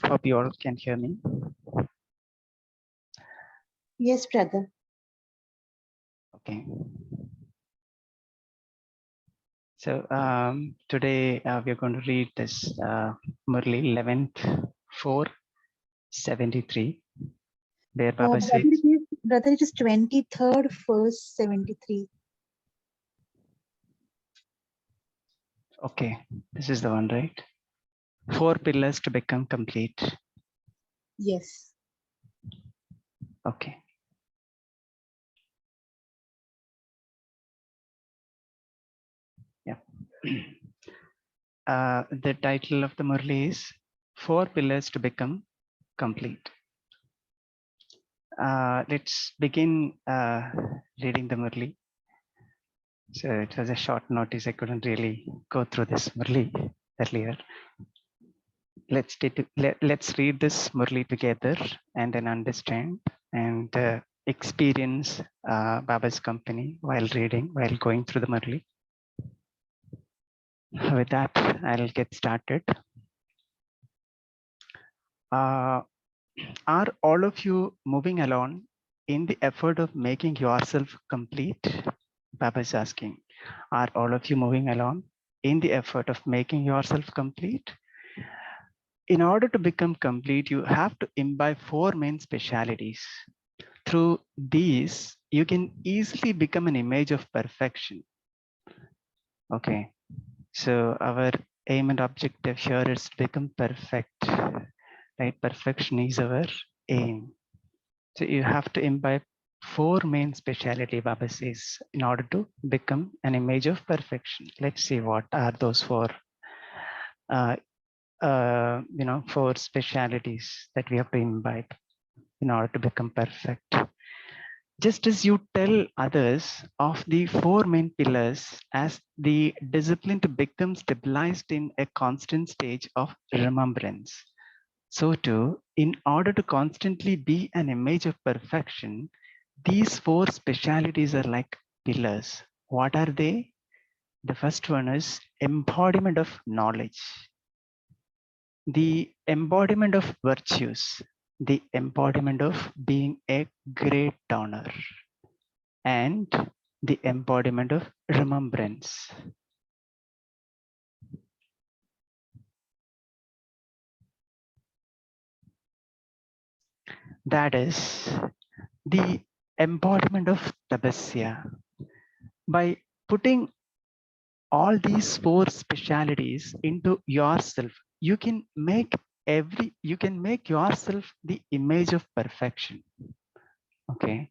Hope you all can hear me. Yes, brother. Okay. So today we are going to read this Murli 11th 473, where Baba says, Brother, it is 23rd, verse 73. okay, this is the one, right? 4 pillars to become complete. Yes. Okay. Yeah. The title of the Murli is 4 pillars to become complete. Let's begin reading the Murli. So it was a short notice. I couldn't really go through this Murli earlier. Let's read this Murli together and then understand and experience Baba's company while reading, while going through the Murli. With that, I'll get started. Are all of you moving along in the effort of making yourself complete? Baba is asking, are all of you moving along in the effort of making yourself complete? In order to become complete, you have to imbibe 4 main specialities. Through these, you can easily become an image of perfection. Okay, so our aim and objective here is to become perfect, right? Perfection is our aim. So you have to imbibe 4 main speciality, Baba says, in order to become an image of perfection. Let's see what are those 4 4 specialities that we have to imbibe in order to become perfect. Just as you tell others of the 4 main pillars as the discipline to become stabilized in a constant stage of remembrance, so too, in order to constantly be an image of perfection, these 4 specialities are like pillars. What are they? The first one is embodiment of knowledge, the embodiment of virtues, the embodiment of being a great donor, and the embodiment of remembrance. That is the embodiment of tapasya. By putting all these 4 specialities into yourself, you can make yourself the image of perfection. Okay,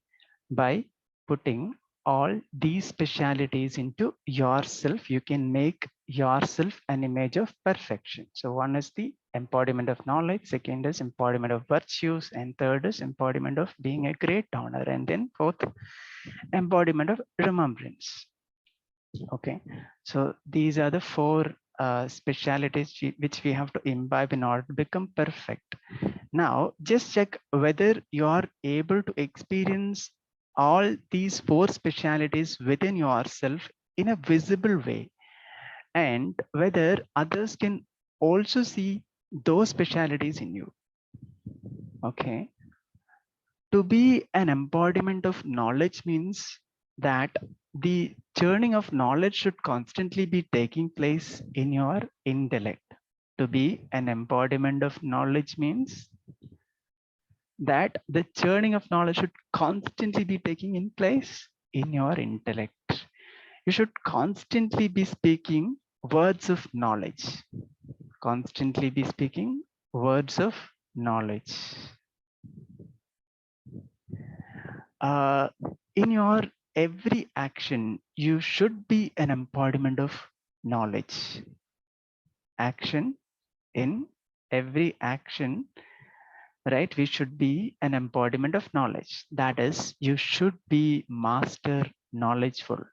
by putting all these specialities into yourself, you can make yourself an image of perfection. So one is the embodiment of knowledge, second is embodiment of virtues, and third is embodiment of being a great donor, and then fourth, embodiment of remembrance. Okay, so these are the 4 specialities which we have to imbibe in order to become perfect. Now just check whether you are able to experience all these 4 specialities within yourself in a visible way, and whether others can also see those specialities in you. Okay, to be an embodiment of knowledge means that the churning of knowledge should constantly be taking place in your intellect. To be an embodiment of knowledge means that the churning of knowledge should constantly be taking in place in your intellect. You should constantly be speaking words of knowledge. Constantly be speaking words of knowledge. In your every action, you should be an embodiment of knowledge. Action, in every action, right? We should be an embodiment of knowledge. That is, you should be master knowledgeful,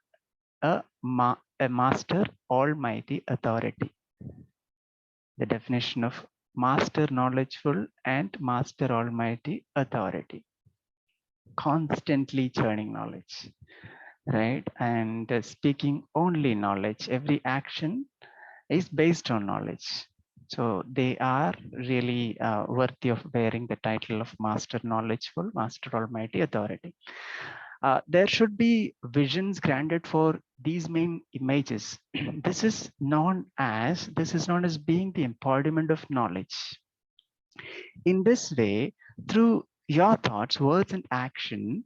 a master almighty authority. The definition of master knowledgeful and master almighty authority. Constantly churning knowledge, right? And speaking only knowledge. Every action is based on knowledge. So they are really worthy of bearing the title of Master Knowledgeful, Master Almighty Authority. There should be visions granted for these main images. This is known as being the embodiment of knowledge. In this way, through your thoughts, words, and action,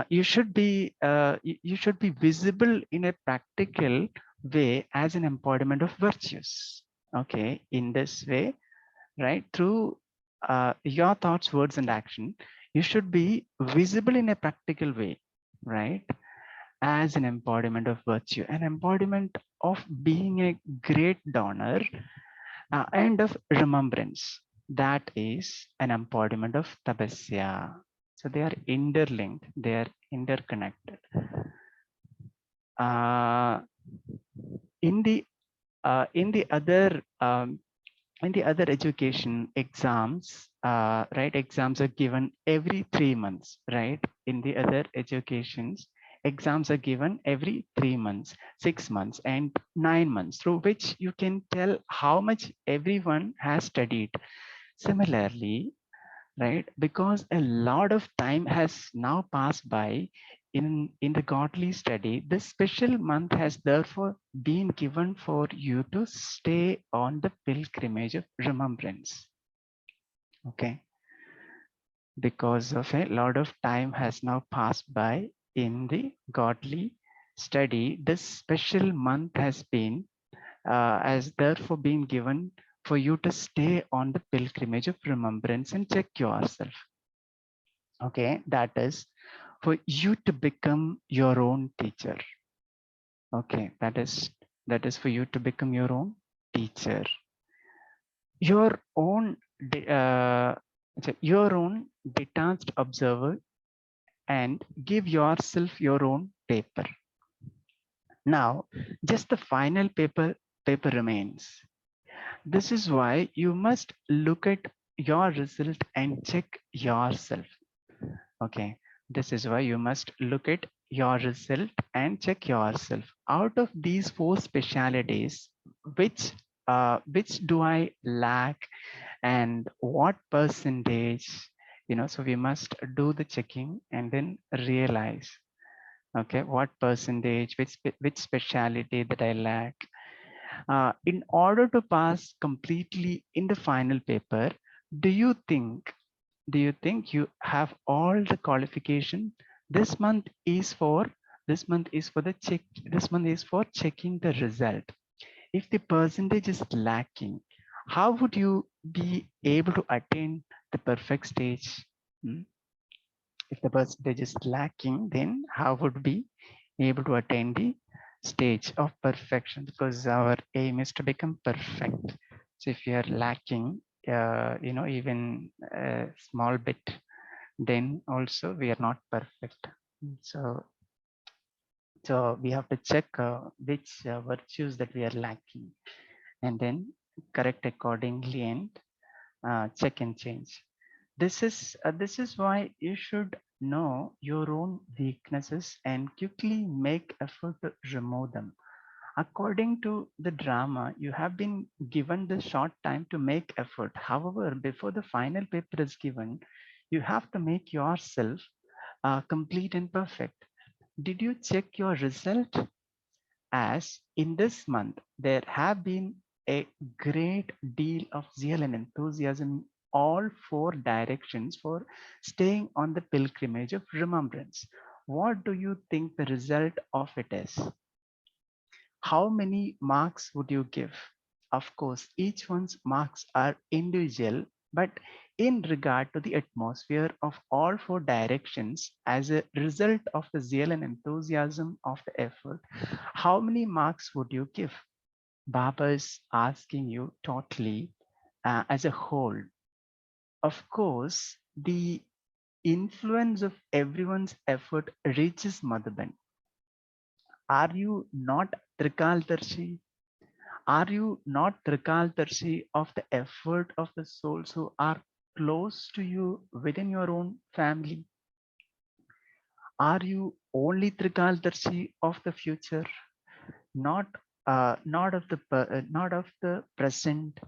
you should be visible in a practical way as an embodiment of virtues. Okay, in this way, right, through your thoughts, words, and action, you should be visible in a practical way, right, as an embodiment of virtue, an embodiment of being a great donor, and of remembrance. That is an embodiment of tapasya. So they are interlinked, they are interconnected. Uh, in the in the other education exams, right, exams are given every 3 months, right? In the other educations, exams are given every 3 months, 6 months, and 9 months, through which you can tell how much everyone has studied. Similarly, right, because a lot of time has now passed by in the godly study, this special month has therefore been given for you to stay on the pilgrimage of remembrance. Okay, because of a lot of time has now passed by in the godly study, this special month has therefore been given for you to stay on the pilgrimage of remembrance and check yourself. Okay, that is for you to become your own teacher. Okay, that is for you to become your own teacher, your own your own detached observer, and give yourself your own paper. Now just the final paper remains. This is why you must look at your result and check yourself. Okay, this is why you must look at your result and check yourself. Out of these four specialities, which do I lack, and what percentage? So we must do the checking and then realize. Okay, what percentage, which speciality that I lack. In order to pass completely in the final paper, do you think do you think you have all the qualification? This month is for checking the result. If the percentage is lacking, how would you be able to attain the perfect stage? Hmm? If the percentage is lacking, then how would we be able to attain the stage of perfection? Because our aim is to become perfect. So if you are lacking, even a small bit, then also we are not perfect. So, so we have to check which virtues that we are lacking, and then correct accordingly, and check and change. This is why you should know your own weaknesses and quickly make effort to remove them. According to the drama, you have been given the short time to make effort. However, before the final paper is given, you have to make yourself complete and perfect. Did you check your result? As in this month, there have been a great deal of zeal and enthusiasm in all four directions for staying on the pilgrimage of remembrance. What do you think the result of it is? How many marks would you give? Of course, each one's marks are individual, but in regard to the atmosphere of all four directions, as a result of the zeal and enthusiasm of the effort, how many marks would you give? Baba is asking you totally as a whole. Of course, the influence of everyone's effort reaches Madhuban. Are you not Trikaldarshi? Are you not Trikaldarshi of the effort of the souls who are close to you within your own family? Are you only Trikaldarshi of the future, not not of the present?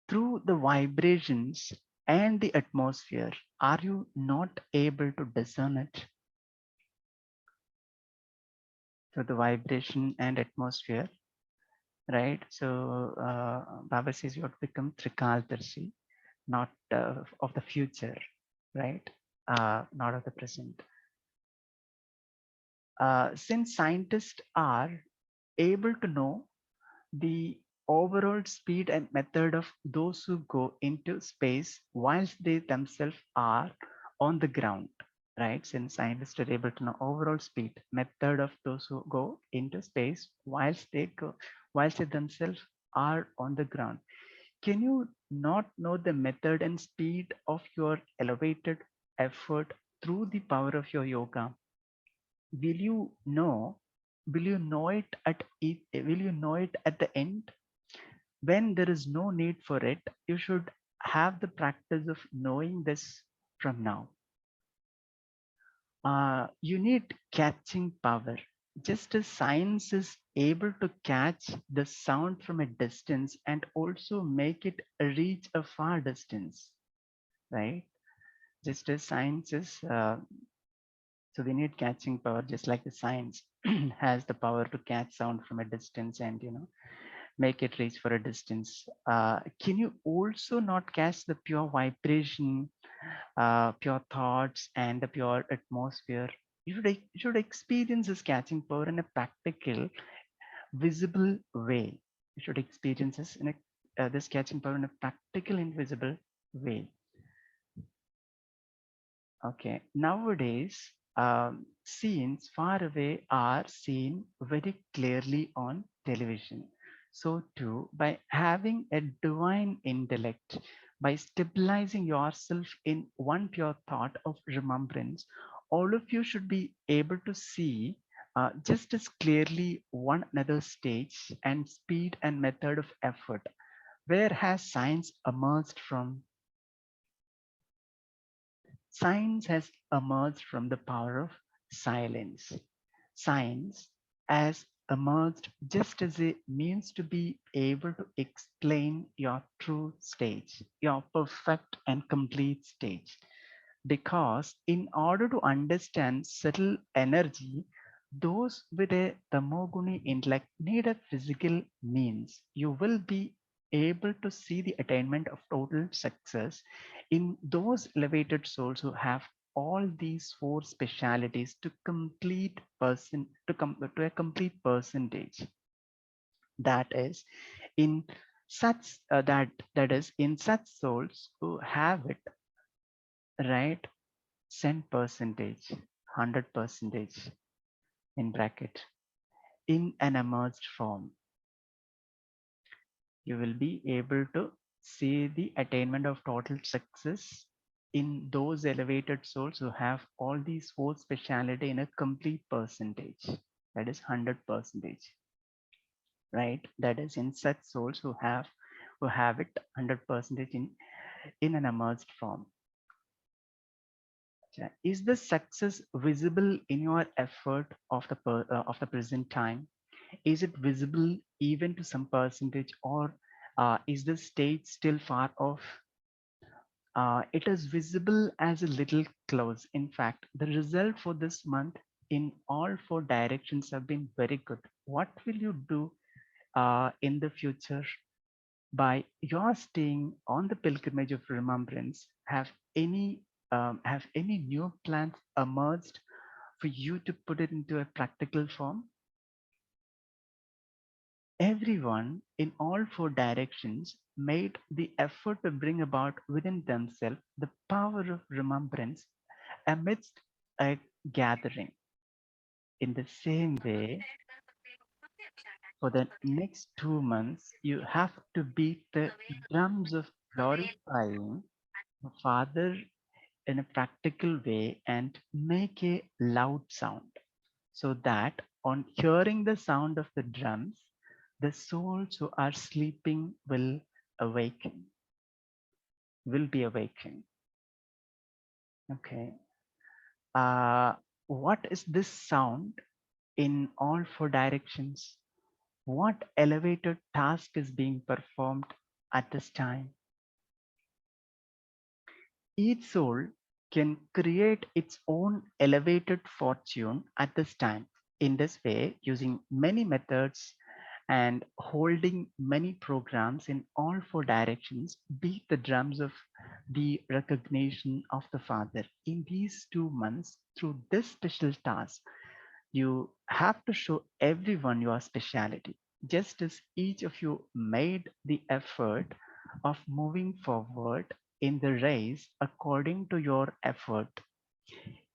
through the vibrations and the atmosphere, are you not able to discern it? Through the vibration and atmosphere, right? So Baba says you have to become Trikaldarshi, not of the future, right? Not of the present. Since scientists are able to know the overall speed and method of those who go into space whilst they themselves are on the ground, right? Since scientists are able to know overall speed method of those who go into space whilst they themselves are on the ground, can you not know the method and speed of your elevated effort through the power of your yoga? Will you know? Will you know it at it? Will you know it at the end? When there is no need for it, you should have the practice of knowing this from now. You need catching power. Just as science is able to catch the sound from a distance and also make it reach a far distance, right? Just as science is, so we need catching power, just like the science has the power to catch sound from a distance and make it reach for a distance. Can you also not catch the pure vibration, pure thoughts, and the pure atmosphere? You should experience this catching power in a practical, visible way. You should experience this this catching power in a practical, invisible way. Okay, nowadays, scenes far away are seen very clearly on television. So, too, by having a divine intellect, by stabilizing yourself in one pure thought of remembrance, all of you should be able to see just as clearly one another stage and speed and method of effort. Where has science emerged from? Science has emerged from the power of silence. Science has emerged just as a means to be able to explain your true stage, your perfect and complete stage. Because in order to understand subtle energy, those with a tamoguni intellect need a physical means. You will be able to see the attainment of total success in those elevated souls who have all these four specialities to complete person to a complete percentage. That is in such that is in such souls who have it, right? Cent percentage, 100 percentage in bracket, in an emerged form, you will be able to see the attainment of total success in those elevated souls who have all these four speciality in a complete percentage. That is 100 percentage, right? That is in such souls who have it 100 percentage in an emerged form. Is the success visible in your effort of the present time? Is it visible even to some percentage, or is the stage still far off? It is visible as a little close. In fact, the result for this month in all four directions have been very good. What will you do in the future by your staying on the pilgrimage of remembrance? Have any new plans emerged for you to put it into a practical form? Everyone in all four directions made the effort to bring about within themselves the power of remembrance amidst a gathering. In the same way, for the next 2 months, you have to beat the drums of glorifying the Father in a practical way and make a loud sound, so that on hearing the sound of the drums, the souls who are sleeping awaken, will be awakened. Okay. What is this sound in all four directions? What elevated task is being performed at this time? Each soul can create its own elevated fortune at this time. In this way, using many methods and holding many programs in all four directions, beat the drums of the recognition of the Father. In these 2 months, through this special task, you have to show everyone your speciality. Just as each of you made the effort of moving forward in the race according to your effort,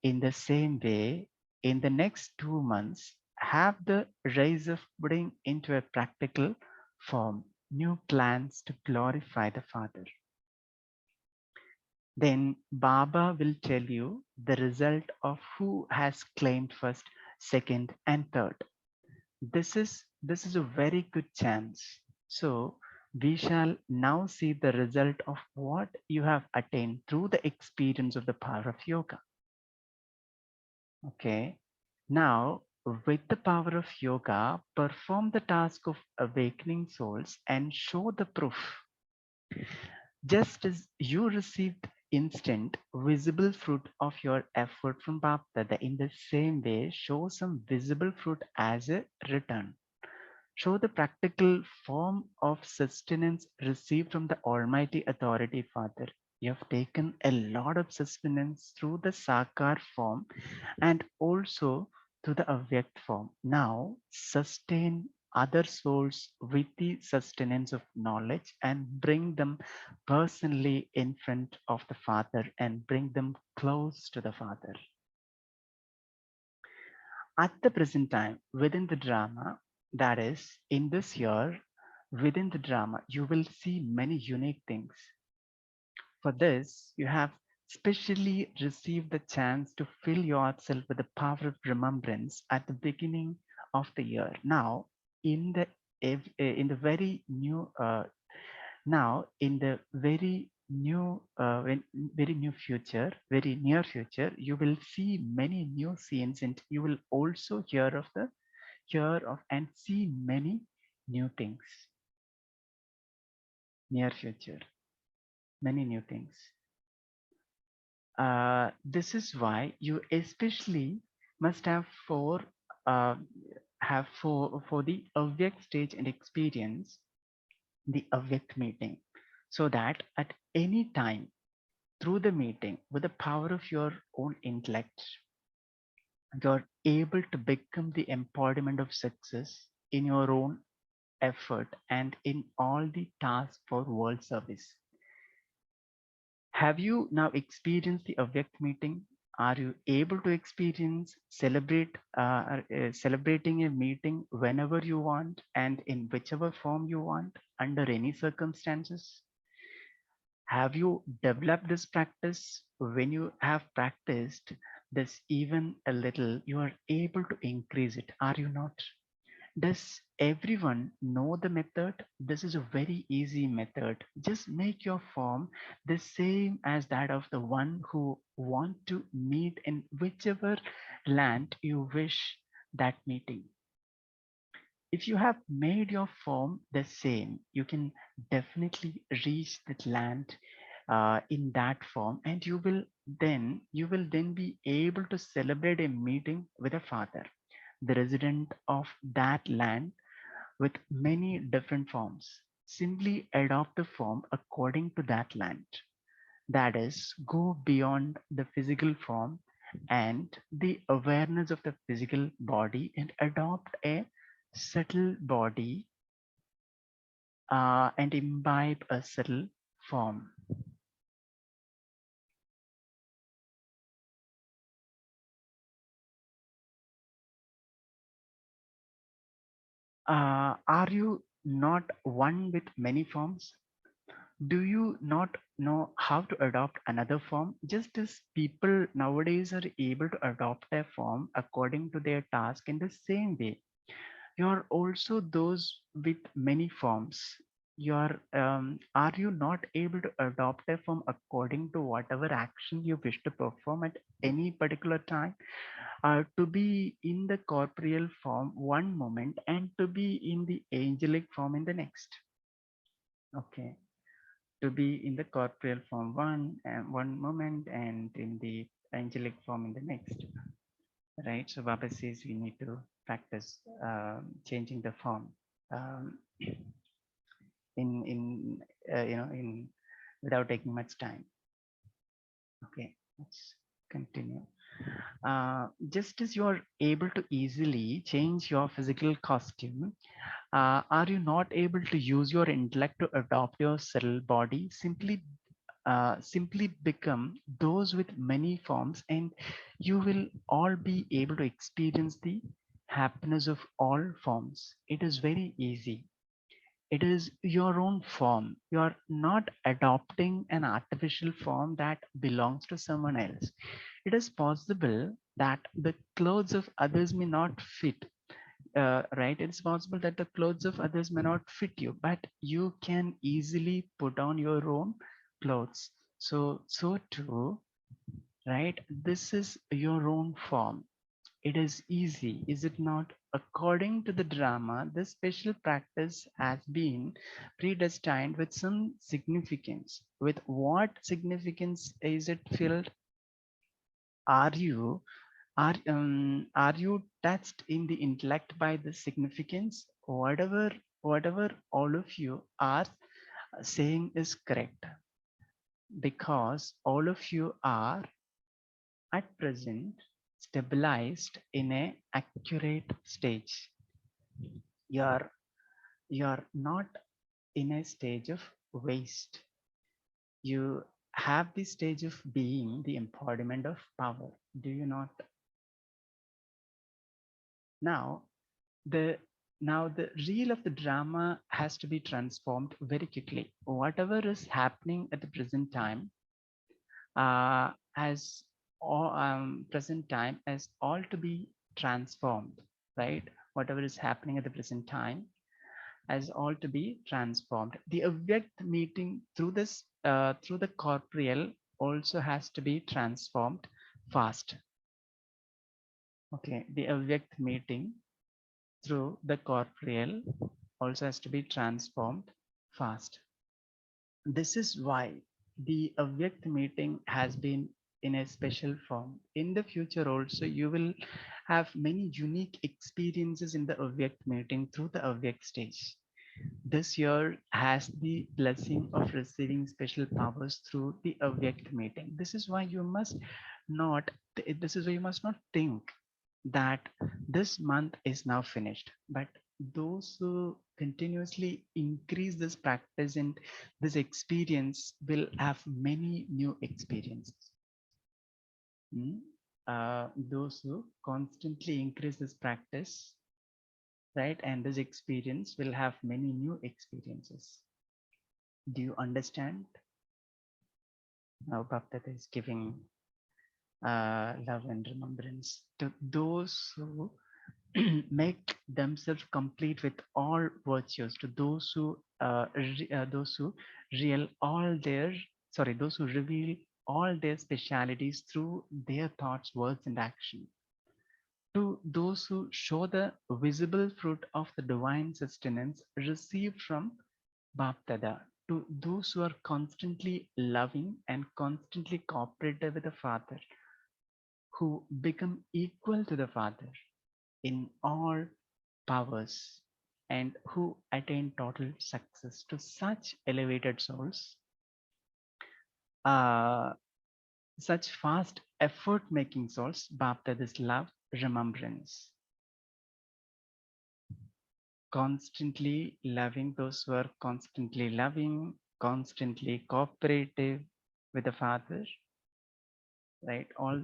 in the same way, in the next 2 months, have the race of putting into a practical form new plans to glorify the Father. Then Baba will tell you the result of who has claimed first, second, and third. This is a very good chance. So we shall now see the result of what you have attained through the experience of the power of yoga. Okay. Now, with the power of yoga, perform the task of awakening souls and show the proof. Just as you received instant visible fruit of your effort from Bapdada, in the same way, show some visible fruit as a return. Show the practical form of sustenance received from the Almighty Authority Father. You have taken a lot of sustenance through the Sakar form and also to the Avyakt form. Now sustain other souls with the sustenance of knowledge and bring them personally in front of the Father and bring them close to the Father. At the present time, within the drama, that is, in this year, within the drama, you will see many unique things. For this, you have specially received the chance to fill yourself with the power of remembrance at the beginning of the year. Now, in the in the very new now in the very new future, very near future, you will see many new scenes, and you will also hear of and see many new things. Near future, many new things. This is why you especially must uh, have for the Avyakt stage and experience the Avyakt meeting, so that at any time through the meeting, with the power of your own intellect, you're able to become the embodiment of success in your own effort and in all the tasks for world service. Have you now experienced the Avyakt meeting? Are you able to experience, celebrating a meeting whenever you want and in whichever form you want, under any circumstances? Have you developed this practice? When you have practiced this even a little, you are able to increase it, are you not? Does everyone know the method? This is a very easy method. Just make your form the same as that of the one who want to meet in whichever land you wish that meeting. If you have made your form the same, you can definitely reach that land in that form, and you will then be able to celebrate a meeting with a father, the resident of that land, with many different forms. Simply adopt the form according to that land. That is, go beyond the physical form and the awareness of the physical body and adopt a subtle body and imbibe a subtle form. Are you not one with many forms? Do you not know how to adopt another form? Just as people nowadays are able to adopt a form according to their task, in the same way, you're also those with many forms. Are you not able to adopt a form according to whatever action you wish to perform at any particular time? To be in the corporeal form one moment and to be in the angelic form in the next. Okay. to be in the corporeal form one moment and in the angelic form in the next, right? So Baba says we need to practice changing the form um, in in without taking much time. Okay, let's continue. Just as you are able to easily change your physical costume, are you not able to use your intellect to adopt your subtle body? Simply become those with many forms, and you will all be able to experience the happiness of all forms. It is very easy. It is your own form. You are not adopting an artificial form that belongs to someone else. It is possible that the clothes of others may not fit, right? It's possible that the clothes of others may not fit you, but you can easily put on your own clothes. So too, right? This is your own form. It is easy, is it not? According to the drama, this special practice has been predestined with some significance. With what significance is it filled? Are you are you touched in the intellect by the significance? Whatever all of you are saying is correct, because all of you are at present stabilized in a accurate stage. You're you're not in a stage of waste. You have the stage of being the embodiment of power. Do you not? Now the now the reel of the drama has to be transformed very quickly. Whatever is happening at the present time, as all present time as all to be transformed, right? Whatever is happening at the present time as all to be transformed. The object meeting through this through the corporeal also has to be transformed fast. Okay, the object meeting through the corporeal also has to be transformed fast. This is why the Avyakt meeting has been in a special form. In the future also, you will have many unique experiences in the Avyakt meeting through the Avyakt stage. This year has the blessing of receiving special powers through the Avyakt meeting. This is why you must not, this is why you must not think that this month is now finished, but those who continuously increase this practice and this experience will have many new experiences. Those who constantly increase this practice, right, and this experience will have many new experiences. Do you understand? Now Bhakta is giving love and remembrance to those who make themselves complete with all virtues, to those who real all their those who reveal all their specialities through their thoughts, words, and action, to those who show the visible fruit of the divine sustenance received from Baptada, to those who are constantly loving and constantly cooperative with the Father, who become equal to the Father in all powers, and who attain total success. To such elevated souls, uh, such fast effort making souls, Bapta this love, remembrance, constantly loving those who are constantly loving, constantly cooperative with the Father, right? All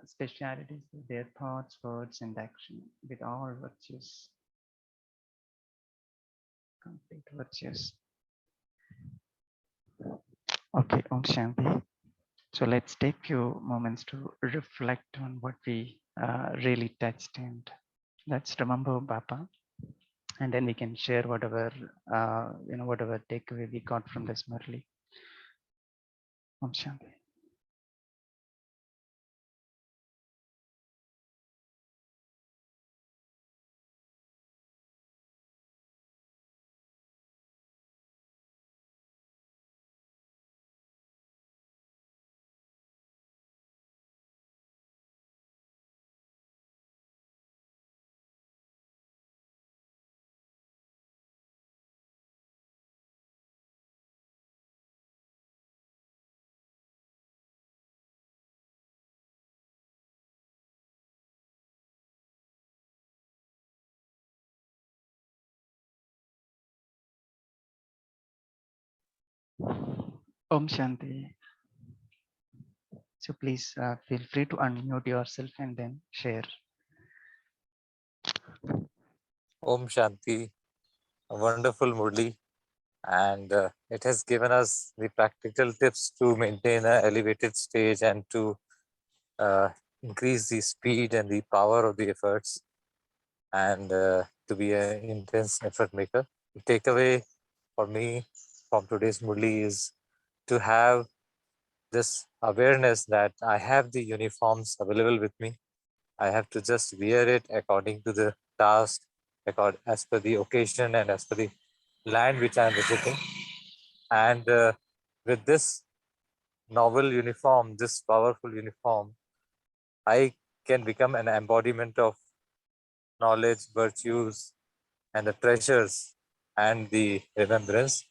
specialities, their thoughts, words, and action with all virtues, complete virtues. Okay, Om Shanti. So let's take few moments to reflect on what we really touched, and let's remember Baba, and then we can share whatever whatever takeaway we got from this Murli. Om Shanti. Om Shanti. So please feel free to unmute yourself and then share. Om Shanti, wonderful Murli, and it has given us the practical tips to maintain an elevated stage and to increase the speed and the power of the efforts, and to be an intense effort maker. The takeaway for me from today's Murli is to have this awareness that I have the uniforms available with me. I have to just wear it according to the task, as per the occasion and as per the land which I am visiting. And with this novel uniform, this powerful uniform, I can become an embodiment of knowledge, virtues, and the treasures and the remembrance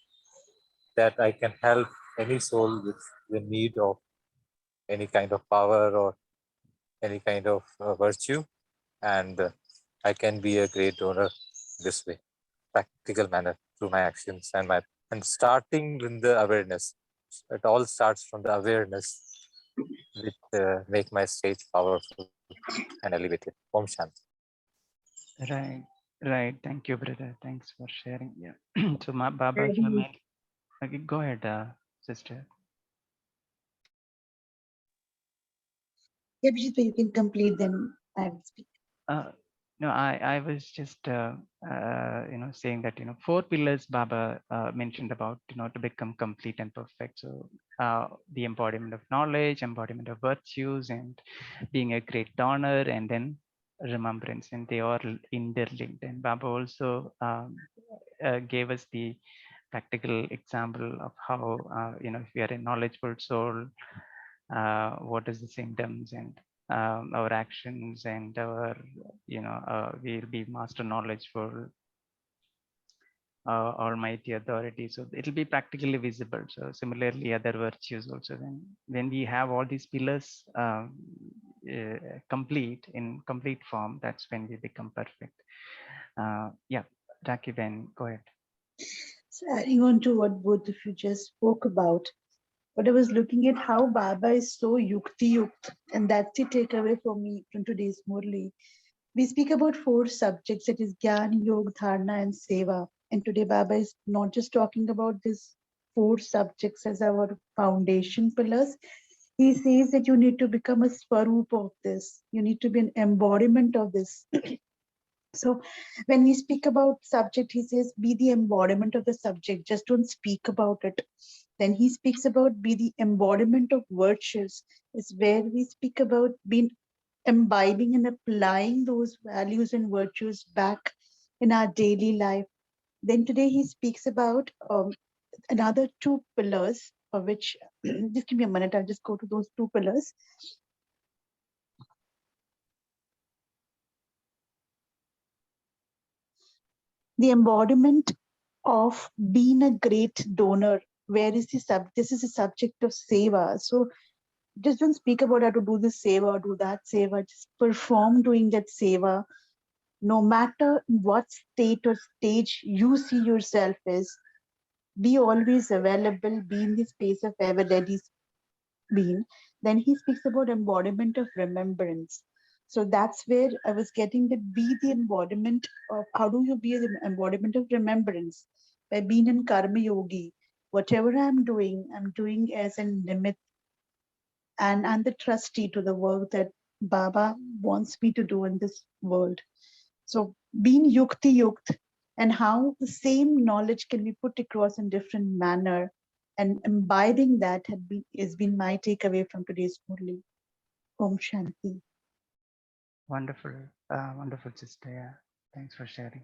that I can help any soul with the need of any kind of power or any kind of virtue. And I can be a great donor this way, practical manner, through my actions and starting with the awareness. It all starts from the awareness which make my stage powerful and elevated. Om Shanti. Right, right. Thank you, brother. Thanks for sharing. Yeah. So, Baba, if you Very- may, okay, go ahead, sister. Yeah, Abhijit, you can complete, then I will speak. Uh, no, I was just saying that 4 pillars Baba mentioned about to become complete and perfect. So the embodiment of knowledge, embodiment of virtues, and being a great donor, and then remembrance, and they are interlinked. And Baba also gave us the practical example of how if we are a knowledgeable soul, what is the symptoms and our actions and our we'll be master knowledgeful almighty authority, so it'll be practically visible. So similarly other virtues also, when we have all these pillars complete in complete form, that's when we become perfect. Yeah, Raki, then go ahead. So adding on to what both of you just spoke about, but I was looking at how Baba is so yukti yukt, and that's the takeaway for me from today's Murli. We speak about 4 subjects, that is Gyan, Yog, Dharana, and Seva. And today Baba is not just talking about these 4 subjects as our foundation pillars. He says that you need to become a swarup of this. You need to be an embodiment of this. So when we speak about subject, he says, be the embodiment of the subject. Just don't speak about it. Then he speaks about be the embodiment of virtues, is where we speak about being imbibing and applying those values and virtues back in our daily life. Then today he speaks about another 2 pillars, for which, just give me a minute, I'll just go to those 2 pillars. The embodiment of being a great donor. Where is this is a subject of seva. So just don't speak about how to do this seva or do that seva. Just perform doing that seva. No matter what state or stage you see yourself is, be always available, be in the space of ever ready being. Then he speaks about embodiment of remembrance. So that's where I was getting that be the embodiment of how do you be the embodiment of remembrance? By being in karma yogi, whatever I'm doing as a limit, and the trustee to the work that Baba wants me to do in this world. So being yukti yukt, and how the same knowledge can be put across in different manner, and imbibing that has been my takeaway from today's Murli. Om Shanti. Wonderful, wonderful sister. Yeah, thanks for sharing.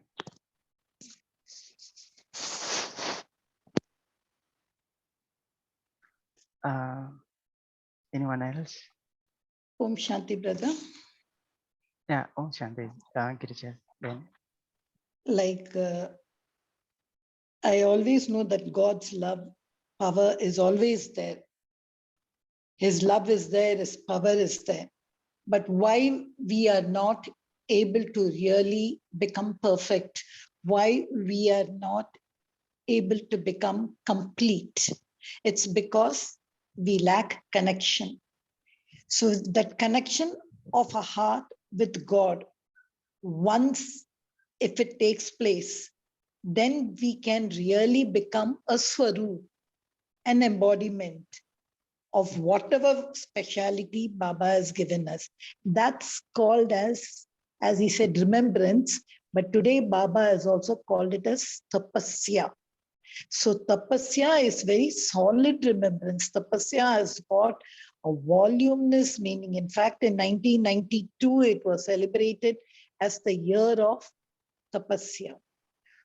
Anyone else? Om Shanti, brother. Yeah, Om Shanti. Girija, then. Like, I always know that God's love, power is always there. His love is there, His power is there. But why we are not able to really become perfect, why we are not able to become complete, It's because we lack connection. So that connection of a heart with God, once if it takes place, then we can really become a swaroop, an embodiment of whatever speciality Baba has given us. That's called as he said, remembrance. But today Baba has also called it as tapasya. So tapasya is very solid remembrance. Tapasya has got a voluminous meaning. In fact, in 1992, it was celebrated as the year of tapasya.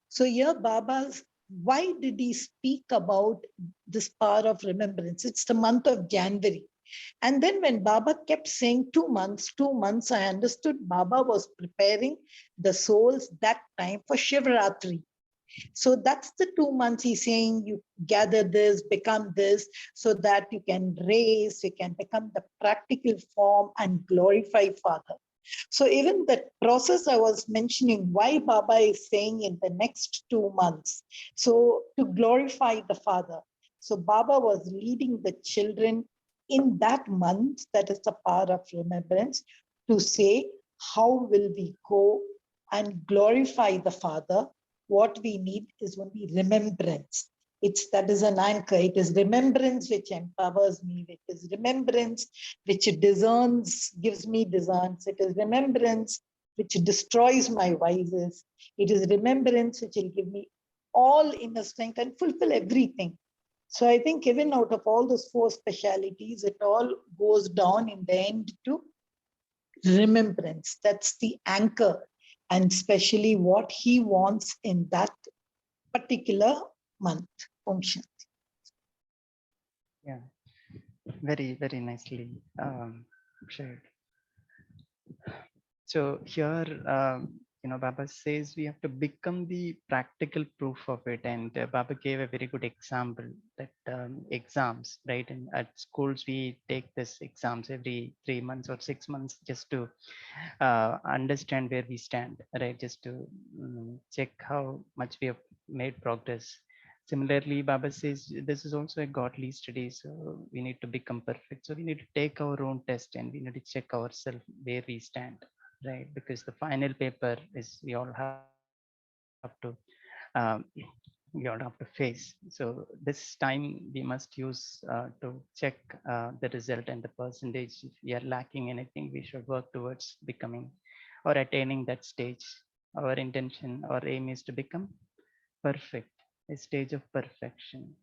So here Baba's, why did he speak about this power of remembrance? It's the month of January. And then when Baba kept saying 2 months, I understood Baba was preparing the souls that time for Shivratri. So that's the 2 months he's saying you gather this, become this, so that you can raise, you can become the practical form and glorify Father. So even the process I was mentioning, why Baba is saying in the next 2 months, so to glorify the Father. So Baba was leading the children in that month, that is the power of remembrance, to say, how will we go and glorify the Father? What we need is only remembrance. That is an anchor. It is remembrance which empowers me. It is remembrance which discerns, gives me discerns. It is remembrance which destroys my vices. It is remembrance which will give me all inner strength and fulfill everything. So I think even out of all those 4 specialities, it all goes down in the end to remembrance. That's the anchor, and especially what he wants in that particular month. Om Shanti. Yeah, very, very nicely shared. So here, Baba says we have to become the practical proof of it. And Baba gave a very good example that exams, right? And at schools, we take this exams every 3 months or 6 months just to understand where we stand, right? Just to check how much we have made progress. Similarly, Baba says this is also a godly study, so we need to become perfect. So we need to take our own test and we need to check ourselves where we stand, right? Because the final paper is we all have to face. So this time we must use to check the result and the percentage. If we are lacking anything, we should work towards becoming or attaining that stage. Our intention or aim is to become perfect, a stage of perfection.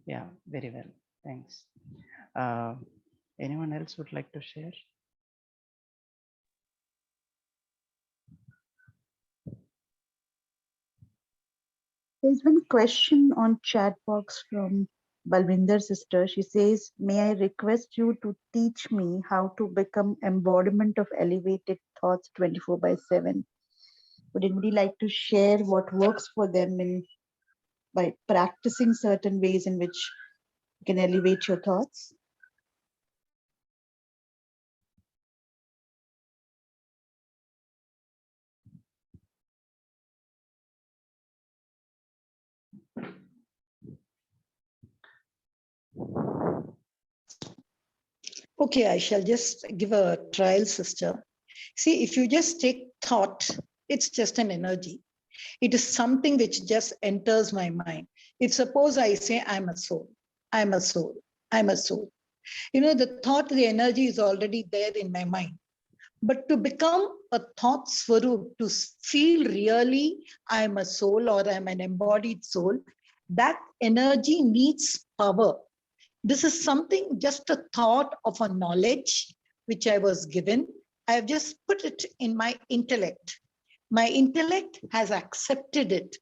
Yeah, very well. Thanks. Uh, Anyone else would like to share? There's one question on chat box from Balvinder's sister. She says, may I request you to teach me how to become embodiment of elevated thoughts 24/7? Would anybody like to share what works for them by practicing certain ways in which you can elevate your thoughts? Okay, I shall just give a trial, sister. See, if you just take thought, it's just an energy. It is something which just enters my mind. If suppose I say, I'm a soul, I'm a soul, I'm a soul. The thought, the energy is already there in my mind. But to become a thought swaroop, to feel really I'm a soul or I'm an embodied soul, that energy needs power. This is something, just a thought of a knowledge which I was given. I have just put it in my intellect. My intellect has accepted it.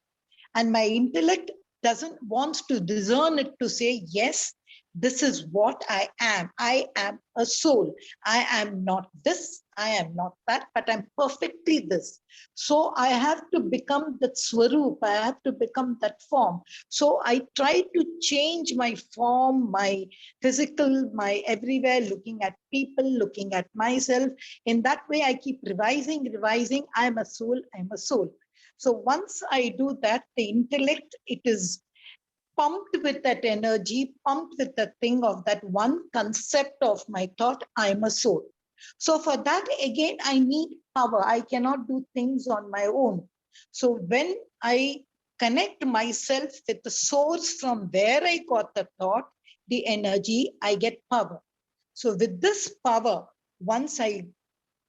And my intellect doesn't want to discern it to say, yes, this is what I am. I am a soul. I am not this, I am not that, but I'm perfectly this. So I have to become that swaroop. I have to become that form. So I try to change my form, my physical, my everywhere, looking at people, looking at myself. In that way, I keep revising. I'm a soul, I'm a soul. So once I do that, the intellect, it is pumped with that energy, pumped with the thing of that one concept of my thought, I'm a soul. So for that, again, I need power. I cannot do things on my own. So when I connect myself with the source from where I got the thought, the energy, I get power. So with this power, once I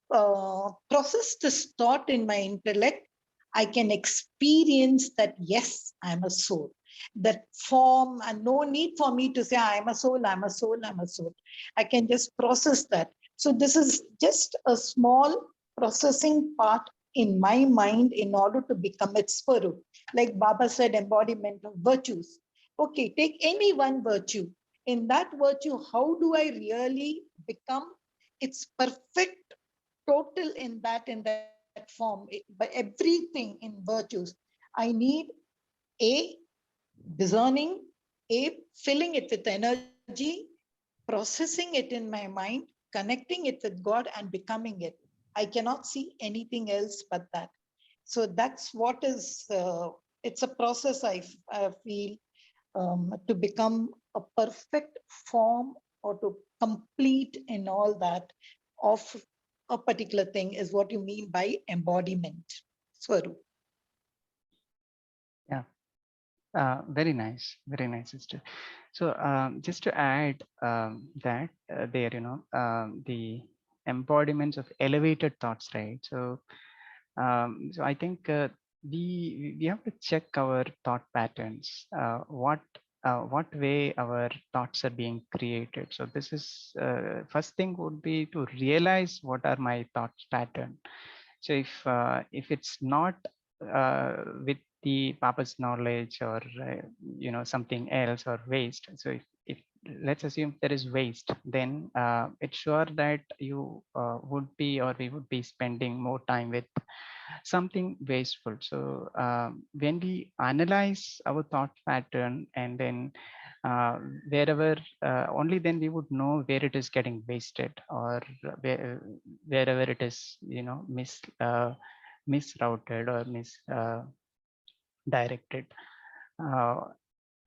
process this thought in my intellect, I can experience that, yes, I'm a soul. That form, and no need for me to say, I'm a soul, I'm a soul, I'm a soul. I can just process that. So this is just a small processing part in my mind in order to become its Swarup. Like Baba said, embodiment of virtues. Okay, take any one virtue. In that virtue, how do I really become its perfect total in that form, by everything in virtues? I need a discerning, a filling it with energy, processing it in my mind, connecting it with God and becoming it. I cannot see anything else but that. So that's what is, it's a process I feel, to become a perfect form or to complete in all that of a particular thing is what you mean by embodiment, Swarup. Yeah, very nice, sister. So just to add that there, the embodiments of elevated thoughts, right? So so I think we have to check our thought patterns. What way our thoughts are being created. So this is first thing would be to realize what are my thoughts pattern. So if it's not with the Papa's knowledge or something else or waste. So if let's assume there is waste, then it's sure that you would be or we would be spending more time with something wasteful. So when we analyze our thought pattern and then wherever only then we would know where it is getting wasted or wherever it is misrouted or misdirected,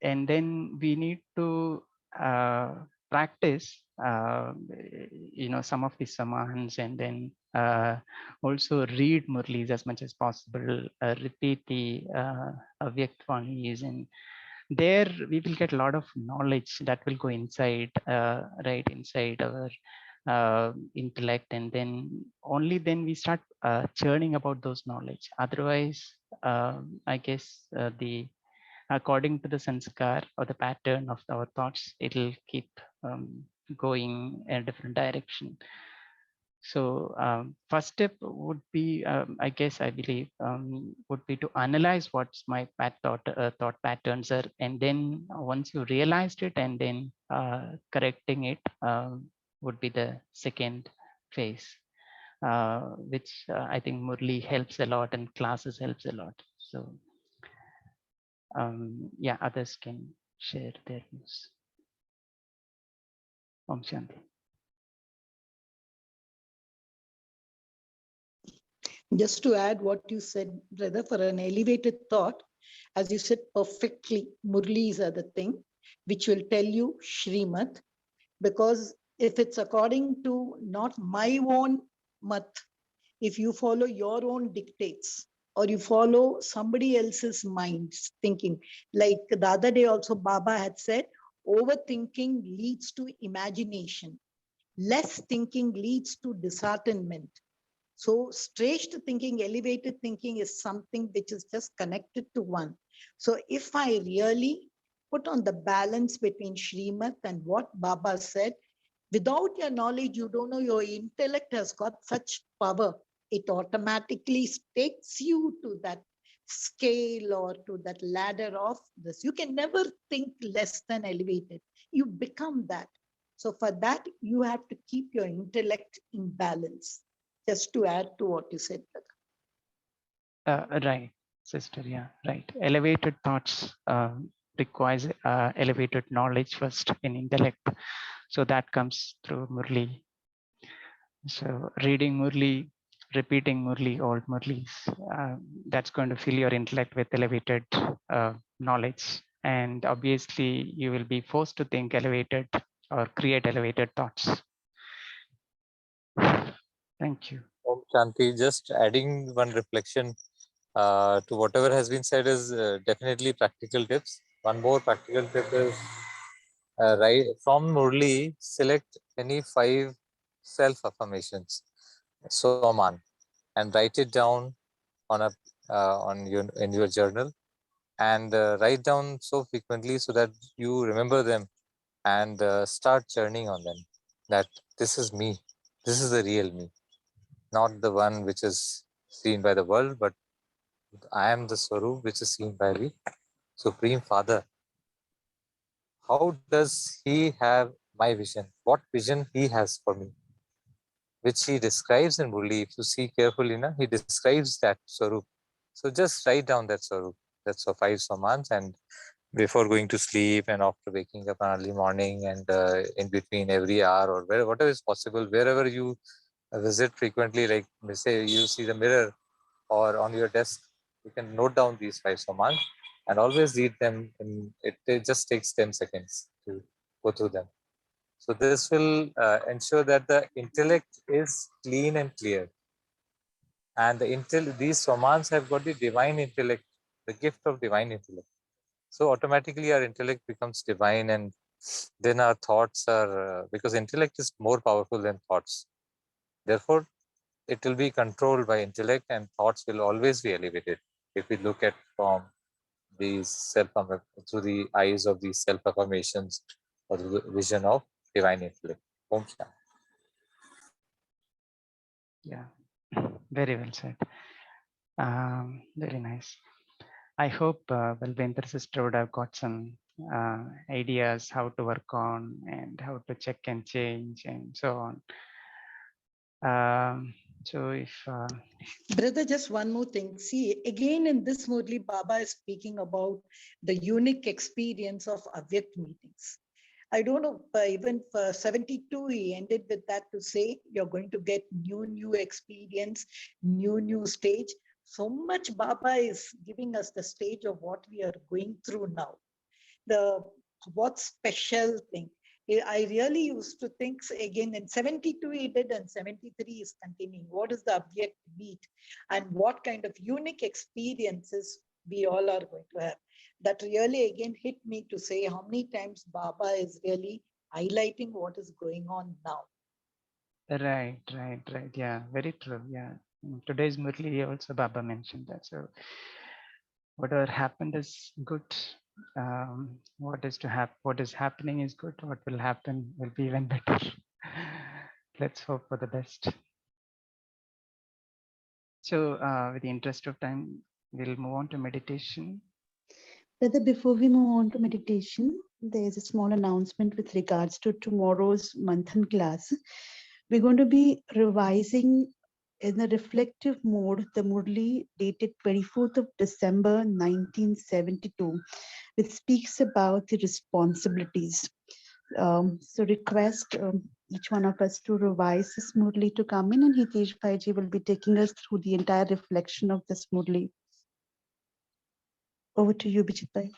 and then we need to practice some of the samans, and then also read Murlis as much as possible, repeat the Avyaktvani's, and there we will get a lot of knowledge that will go inside, right inside our intellect, and then only then we start churning about those knowledge. Otherwise, I guess the according to the sanskar or the pattern of our thoughts, it'll keep going in a different direction. So first step would be, I guess, I believe, would be to analyze what's my thought patterns are, and then once you realized it, and then correcting it would be the second phase, which I think Murli helps a lot and classes helps a lot. So yeah, others can share their views. Om Shanti. Just to add what you said, brother, for an elevated thought, as you said perfectly, Murlis are the thing which will tell you Shrimat, because if it's according to not my own mat, if you follow your own dictates or you follow somebody else's mind's thinking, like the other day also Baba had said, overthinking leads to imagination, less thinking leads to disheartenment. So stretched thinking, elevated thinking is something which is just connected to one. So if I really put on the balance between Srimat and what Baba said, without your knowledge, you don't know your intellect has got such power. It automatically takes you to that scale or to that ladder of this. You can never think less than elevated. You become that. So for that, you have to keep your intellect in balance. Just to add to what you said, brother. Right, sister. Yeah, right. Elevated thoughts requires elevated knowledge first in intellect. So that comes through Murli. So reading Murli, repeating Murli, old Murlis, that's going to fill your intellect with elevated knowledge. And obviously you will be forced to think elevated or create elevated thoughts. Thank you. Om Shanti, just adding one reflection to whatever has been said is definitely practical tips. One more practical tip is right from Murli, select any 5 self affirmations, so man, and write it down on a on your in your journal, and write down so frequently so that you remember them and start churning on them. That this is me, this is the real me, not the one which is seen by the world, but I am the Swarup which is seen by the Supreme Father. How does he have my vision? What vision he has for me? Which he describes in Murli. If you see carefully, he describes that Swarup. So just write down that Swarup. That's for 5 samans, and before going to sleep and after waking up early morning, and in between every hour or whatever is possible, wherever you visit frequently, like say you see the mirror or on your desk, you can note down these 5 samans and always read them. It just takes 10 seconds to go through them. So this will ensure that the intellect is clean and clear. And these samans have got the divine intellect, the gift of divine intellect. So automatically our intellect becomes divine, and then our thoughts are, because intellect is more powerful than thoughts. Therefore, it will be controlled by intellect, and thoughts will always be elevated if we look at from these through the eyes of these self affirmations or the vision of divine intellect. Om Shanti. Yeah, very well said. Very nice. I hope Balvendra sister would have got some ideas how to work on and how to check and change and so on. So if Brother, just one more thing. See, again in this Murli, Baba is speaking about the unique experience of Avyakt meetings. I don't know, even for 72, he ended with that to say, you're going to get new experience, new stage. So much Baba is giving us the stage of what we are going through now. The what special thing. I really used to think again in 72 he did and 73 is continuing. What is the object beat and what kind of unique experiences we all are going to have? That really again hit me to say how many times Baba is really highlighting what is going on now. right. Yeah, very true. Yeah. In today's Murli also Baba mentioned that. So whatever happened is good. What is happening is good. What will happen will be even better. Let's hope for the best. So with the interest of time, we'll move on to meditation. Brother, before we move on to meditation, there's a small announcement with regards to tomorrow's Manthan class. We're going to be revising in a reflective mode the Murli dated 24th of December 1972, which speaks about the responsibilities. So request each one of us to revise this Murli to come in, and Hitesh Bhaiji will be taking us through the entire reflection of this Murli. Over to you, Bijit Bhai.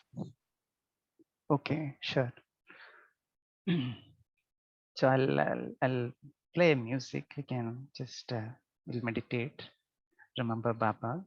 Okay, sure. So I'll play music. We can just we'll meditate. Remember Baba.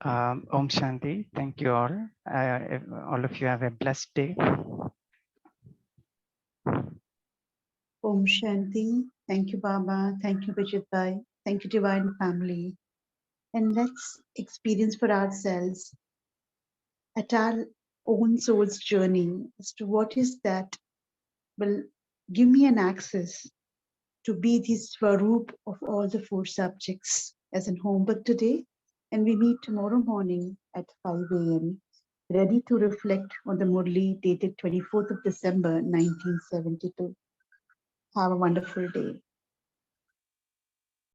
Om Shanti. Thank you all. All of you have a blessed day. Om Shanti. Thank you, Baba. Thank you, Vijit Bhai. Thank you, Divine Family. And let's experience for ourselves at our own soul's journey as to what is that will give me an access to be the Swaroop of all the four subjects as in homework today. And we meet tomorrow morning at 5 a.m. ready to reflect on the Murli dated 24th of December 1972. Have a wonderful day.